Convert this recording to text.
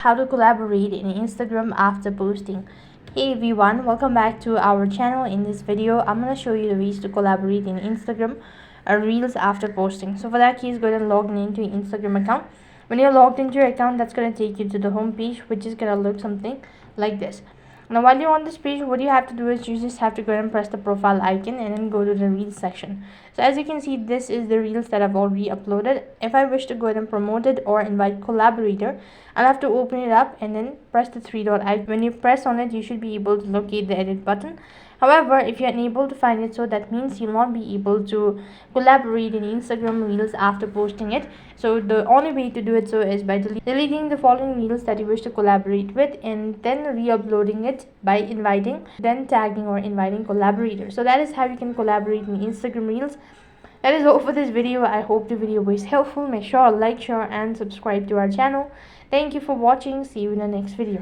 How to collaborate in Instagram after posting. Hey everyone, welcome back to our channel. In this video I'm going to show you the ways to collaborate in Instagram Reels after posting. So for that case, go ahead and log into your Instagram account. When you're logged into your account, that's going to take you to the home page, which is going to look something like this. Now while you're on this page, what you have to do is you just have to go ahead and press the profile icon and then go to the Reels section. So as you can see, this is the Reels that I've already uploaded. If I wish to go ahead and promote it or invite collaborator, I'll have to open it up and then press the three dot icon. When you press on it, you should be able to locate the edit button. However, if you're unable to find it, so that means you'll not be able to collaborate in Instagram Reels after posting it. So the only way to do it so is by deleting the following Reels that you wish to collaborate with and then re-uploading it by inviting, then tagging or inviting collaborators. So that is how you can collaborate in Instagram Reels. That is all for this video. I hope the video was helpful. Make sure to like, share and subscribe to our channel. Thank you for watching. See you in the next video.